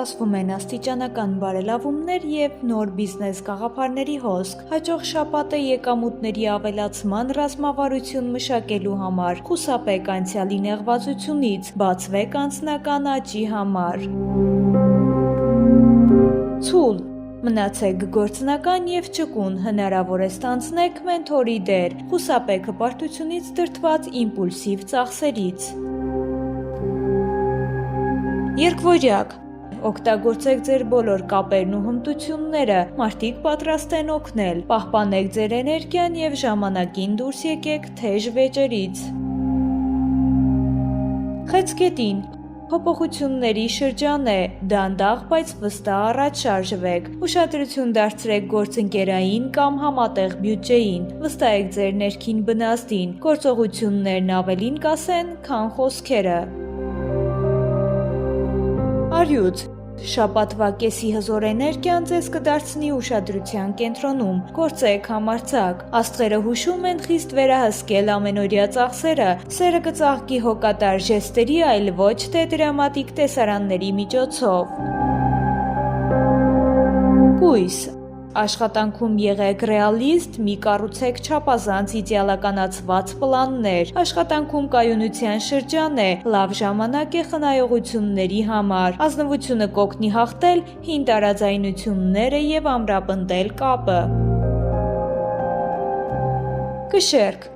ստացվում են աստիճանական բարելավումներ և նոր բիզնես գաղափարների հոսք։ Հաջող շաբաթը եկամուտների ավելացման ռազմավարություն մշակելու համար, խուսափեք անցյալի նեղվածությունից, բացվեք անձնական աճի համար։ Ցուլ մնացեք գործնական և ճկուն, հնարավոր է ստանձնեք մենթորի դեր, խուսափեք հպարտությունից դրդված իմպուլսիվ ծախսերից։ Երկվորյակ օգտագործեք ձեր բոլոր կապերն ու հմտությունները, մարդիկ պատրաստ են օգնել, պահպանեք ձեր էներգիան և ժամանակին դուրս եկեք թեժ վեճերից։ Խեցգետին փոփոխությունների շրջան է, դանդաղ, բայց վստահ առաջ շարժվեք, ուշադրություն դարձրեք գործընկերային կամ համատեղ բյուջեին, վստահեք ձեր ներքին բնազդին, գործողություններն ավելին կասեն, քան խոսքերը։ Արյուծ շաբաթվա կեսի հզոր էներգիան ձեզ կդարձնի ուշադրության կենտրոնում, գործեք համարձակ, աստղերը հուշում են խիստ վերահսկել ամենօրյա ծախսերը, սերը կծաղկի հոգատար ժեստերի, այլ ոչ թե դրամատիկ տեսարանների միջոցով։ Կույս աշխատանքում եղեք ռեալիստ, մի կառուցեք չափազանց իդեալականացված պլաններ, աշխատանքում կայունության շրջան է, լավ ժամանակ է խնայողությունների համար, ազնվությունը կօգնի հաղթել հին տարաձայնությունները և ամրապնդել կապը։ Կշեռք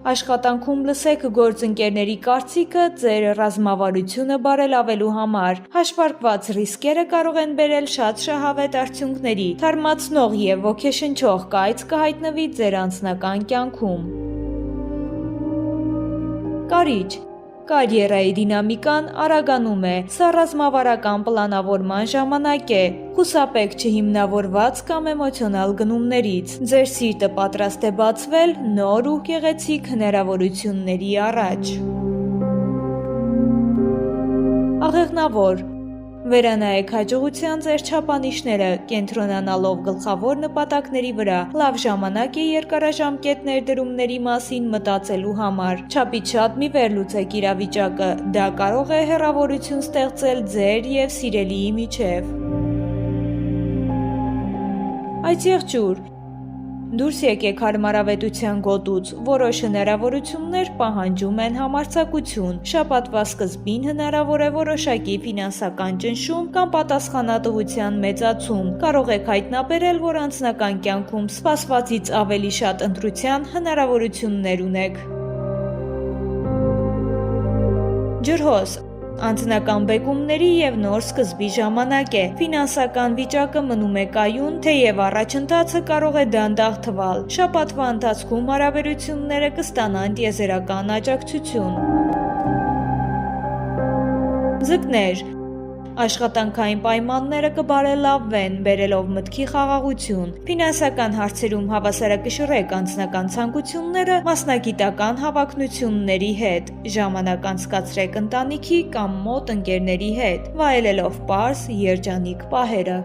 աշխատանքում լսեք գործընկերների կարծիքը ձեր ռազմավարությունը բարելավելու համար, հաշվարկված ռիսկերը կարող են բերել շատ շահավետ արդյունքների, թարմացնող և ոգեշնչող կայծ կհայտնվի ձեր անձնական կյանքում։ Կարիճ կարիերայի դինամիկան արագանում է, սա ռազմավարական պլանավորման ժամանակ է, խուսափեք չհիմնավորված կամ էմոցիոնալ գնումներից, ձեր սիրտը պատրաստ է բացվել նոր ու գեղեցիկ հնարավորությունների առաջ։ Աղեղնավոր վերանայեք հաջողության ձեր չափանիշները, կենտրոնանալով գլխավոր նպատակների վրա, լավ ժամանակ է երկարաժամկետ ներդրումների մասին մտածելու համար, չափից շատ մի վերլուծեք իրավիճակը, դա կարող է հեռավորություն ստեղծել ձեր և սիրելիի միջև։ Այծեղջյուր դուրս եկեք հարմարավետության գոտուց, որոշ հնարավորություններ պահանջում են համարձակություն, շաբաթվա սկզբին հնարավոր է որոշակի ֆինանսական ճնշում կամ պատասխանատվության մեծացում, կարող եք հայտնաբերել, որ անձնական կյանքում սպասվածից ավելի շատ ընտրության հնարավորություններ ունեք։ Ջրհոս անձնական բեկումների և նոր սկզբի ժամանակ է, ֆինանսական վիճակը մնում է կայուն, թեև առաջընթացը կարող է դանդաղ թվալ, շաբաթվա ընթացքում հարաբերությունները կստանան տիեզերական աջակցություն։ Ձկներ աշխատանքային պայմանները կբարելավվեն, բերելով մտքի խաղաղություն, ֆինանսական հարցերում հավասարակշռեք անձնական ցանկությունները մասնագիտական հավակնությունների հետ, ժամանակ անցկացրեք ընտանիքի կամ մոտ ընկերների հետ, վայելելով պարզ, երջանիկ պահերը։